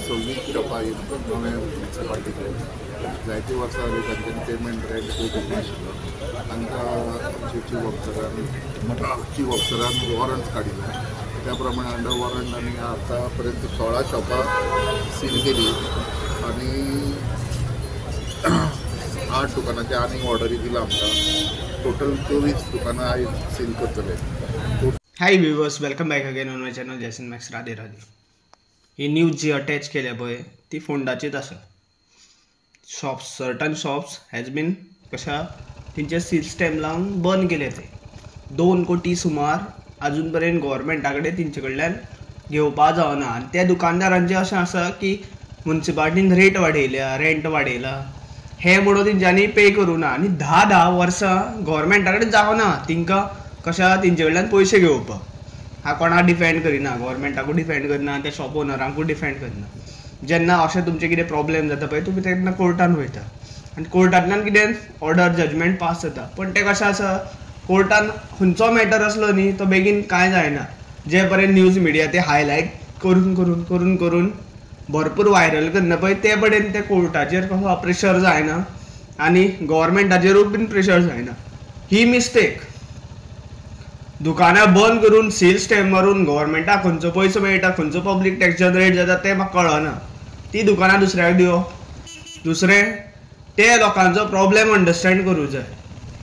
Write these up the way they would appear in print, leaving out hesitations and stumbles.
26 शॉपां नवे म्युनिसिपालिटीचे जायती वर्सां तांच्यांनी पेमेंट रेंट पे करनाशिल्लो तांकां चीफ ऑफिसरान वॉरंट काडिल्ले त्या प्रमाणे अंडर वॉरंट आनी आतां पर्यंत 16 शॉपां सील केली आनी 8 दुकानांचे आनी ऑर्डरी दिला आमकां टोटल 24 दुकानां आयज सील करतले. हाय viewers, welcome back again on my channel जैसन मॅक्स. राधे राधे. ही न्यूज जी अटॅच केल्या पळय ती फोंडाचीच आसा. सर्टन शॉप्स हॅज बीन कशा तेंचे सील स्टॅम्प लावन बंद केले. ते 2 कोटी सुमार अजून पर्यंत गव्हर्मेंटा कडेन तेंचे कडल्यान घेवपा जावना. आनी त्या दुकानदारांचें अशें आसा की म्युनिसिपालिटीन रेट वाडयल्या, रेंट वाडयला हें म्हणून तेंच्यांनी पे करूना आनी 10 वर्सां गव्हर्मेंटा कडेन जावना तिंकां कशा तेंचे कडल्यान पयशे घेवपाक. हांव कोणाक डिफेंड करिना, गव्हर्मेंटाकूय डिफेंड करना, त्या शॉप ओनरांकूय डिफेंड करना. जेन्ना अशें तुमचें कितें प्रॉब्लेम जाता पळय तुमी तेन्ना कोर्टान वयता आनी कोर्टांतल्यान कितें ऑर्डर जजमेंट पास जाता. पण तें कशें आसा, कोर्टान खंयचो मॅटर असलो न्ही तो बेगीन कांय जायना. जे पर्यंत न्यूज मिडिया ते हायलायट करून करून करून करून भरपूर व्हायरल करना पळय ते पर्यंत ते कोर्टाचेर कसो प्रेशर जायना आनी गव्हर्मेंटाचेरूय बीन प्रेशर जायना. ही मिस्टेक. दुकानां बंद करून सील स्टॅम्प मारून गव्हर्मेंटाक खंयचो पयसो मेळटा, खंयचो पब्लीक टॅक्स जनरेट जाता तें म्हाका कळना. ती दुकानां दुसऱ्याक दिवप. दुसरें ते लोकांचो प्रॉब्लेम अंडरस्टँड करूंक जाय.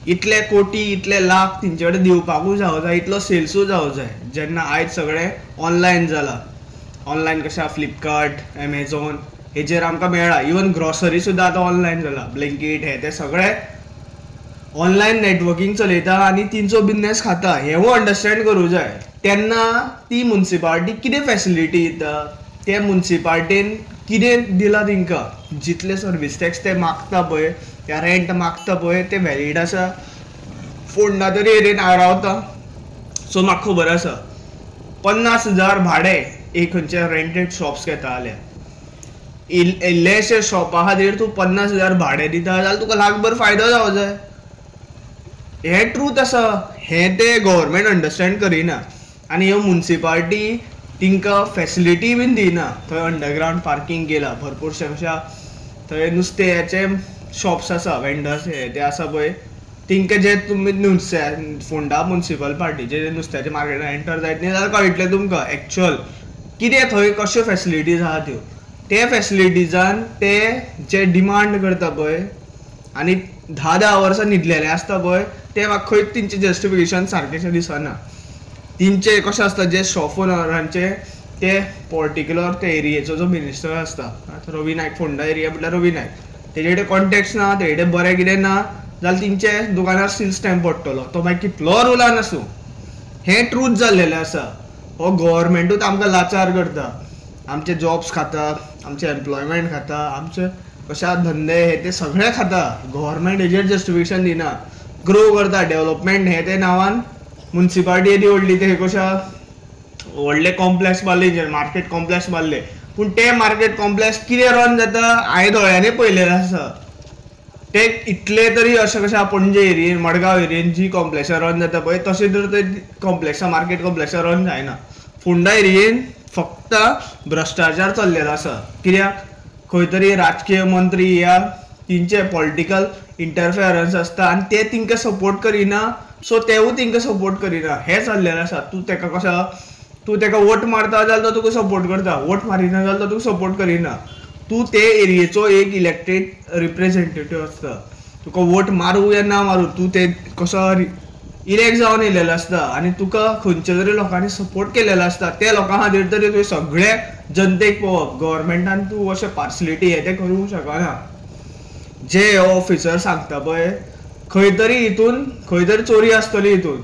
इतले कोटी इतले लाख तेंचे कडेन दिवपाकूय जावं जाय, इतलो सेल्सूय जावं जाय. जेन्ना आयज सगळें ऑनलायन जालां, ऑनलायन कशें फ्लिपकार्ट, एमेझॉन हेचेर आमकां मेळ्ळा. इवन ग्रॉसरी सुद्दां आतां ऑनलायन जालां. ब्लिंकिट हे ते सगळे ऑनलायन नेटवर्कींग चलयता आनी तिंचो बिझनेस खाता हेंवूय अंडरस्टँड करूंक जाय. तेन्ना ती म्युनिसिपालिटी कितें फॅसिलिटी दिता, त्या म्युनिसिपालिटीन कितें दिलां तिंकां, जितले सर्वीस टॅक्स ते मागता पळय, त्या रेंट मागता पळय ते वॅलीड आसा. फोंडा तरी एरियेन हांव रावता सो म्हाका खबर आसा 50,000 भाडें एक खंयचे रेंटेड शॉप्स घेता जाल्यार इल्लेशे शॉपा खातीर तूं 50,000 भाडें दिता जाल्यार तुका लाखभर फायदो जावं जाय. हें ट्रूथ आसा. हें ते गव्हर्मेंट अंडरस्टँड करिना आनी ह्यो म्युनिसिपालिटी तिंकां फॅसिलिटी बीन दिना. थंय अंडरग्रावंड पार्किंग केलां भरपूरशे. कशा थंय नुस्त्याचे शॉप्स आसा, वेंडर्स हे ते आसा पळय तिंकां जे तुमी फोंडा म्युनिसिपल पार्टीचे जे नुस्त्याचे मार्केटान एंटर जायत न्ही जाल्यार कळटलें तुमकां एक्चुअल कितें थंय कश्यो फॅसिलिटीज आहा त्यो. ते फॅसिलिटीजान ते जे डिमांड करता पळय आनी 10 वर्सां न्हिदलेले आसता पळय ते म्हाका खंयच तेंचें जस्टिफिकेशन सारकेंशें दिसना. तेंचे कशें आसता जे शॉप ओनरांचे ते पर्टिक्युलर ते एरियेचो जो मिनिस्टर आसता, रवी नायक फोंडा एरिया म्हटल्यार रवी नायक, तेजे कडेन कॉन्टॅक्ट्स ना, तेजे कडेन बरें कितें ना जाल्यार तेंचे दुकानार सील स्टॅम्प पडटलो. तो मागीर कितलो रुलान आसूं. हें ट्रूथ जाल्लेलें आसा. हो गव्हर्मेंटूच आमकां लाचार करता. आमचे जॉब्स खाता, आमचे एम्प्लॉयमेंट खाता, आमचे कशा धंदे हे ते सगळे खाता. गव्हर्मेंट हेजेर जस्टिफिकेशन दिना. ग्रो करता डेव्हलपमेंट हे ते नांवान म्युनिसिपालिटी येदी व्हडली ते कशा व्हडले कॉम्प्लेक्स बांदले, मार्केट कॉम्प्लेक्स बांदले. पूण ते मार्केट कॉम्प्लेक्स कितें रन जाता हांवें दोळ्यांनी पळयलेलें आसा. ते इतले तरी अशें कशें पणजे एरियेन, मडगांव एरियेन जी कॉम्प्लेक्सां रन जाता पळय तशें तर ते कॉम्प्लेक्सां मार्केट कॉम्प्लेक्सां रन जायना. फोंडा एरियेन फक्त भ्रश्टाचार चल्लेलो आसा. कित्याक खंय तरी राजकीय मंत्री या तेंचे पॉलिटिकल इंटरफियरन्स आसता आनी ते तिंकां सपोर्ट करिना सो तेवूय तिंकां सपोर्ट करिना. हें चल्लेलें आसा. तूं तेका वोट मारता जाल्यार तो तुका सपोर्ट करता, वोट मारिना जाल्यार तो तुका सपोर्ट करिना. तूं ते एरियेचो एक इलेक्टेड रिप्रेझेंटेटिव्ह आसता. तुका वोट मारूं या ना मारूं तूं ते कसो इलेक्ट जावन येयलेलो आसता आनी तुका खंयच्या तरी लोकांनी सपोर्ट केलेलो आसता. त्या लोकां खातीर तरी तुवें सगळे जनतेक पळोवप. गव्हर्मेंटान तूं अशें पार्सलिटी हे ते करूंक शकना. जे ऑफिसर सांगता पळय खंय तरी चोरी आसतली हितून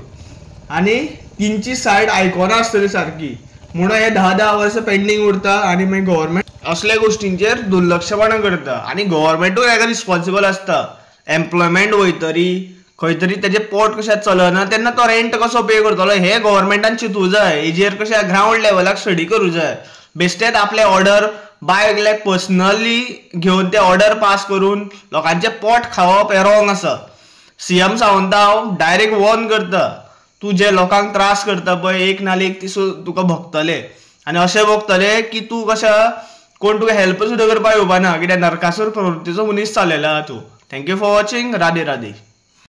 आनी तेंची सायड आयकोना आसतली सारकी. म्हणून हे 10 वर्सां पेंडींग उरता आनी मागीर गव्हर्मेंट असल्या गोश्टींचेर दुर्लक्षपणां करता आनी गव्हर्मेंटूय हेका रिस्पॉन्सिबल आसता. एम्प्लॉयमेंट वयतरी खंय तरी तेजें पोट कशें चलना तेन्ना तो रेंट कसो पे करतलो हें गव्हर्मेंटान चिंतूंक जाय. हेजेर कशें ग्रावंड लेवलाक स्टडी करूंक जाय. बेश्टेच आपले ऑर्डर बाय पर्सनली घेवन ते ऑर्डर पास करून लोकांचें पोट खावप हें रॉंग आसा. सीएम सावंत हांव डायरेक्ट वॉर्न करता. तूं जे लोकांक त्रास करता पळय एक नाल्यार एक दीस तुका भोगतले आनी अशें भोगतले की तूं कशें कोण तुका हेल्प सुद्दां करपाक येवपाना कित्याक नरकासूर प्रवृत्तीचो मनीस जालेलो आहा तूं. Thank you for watching. Radhe Radhe.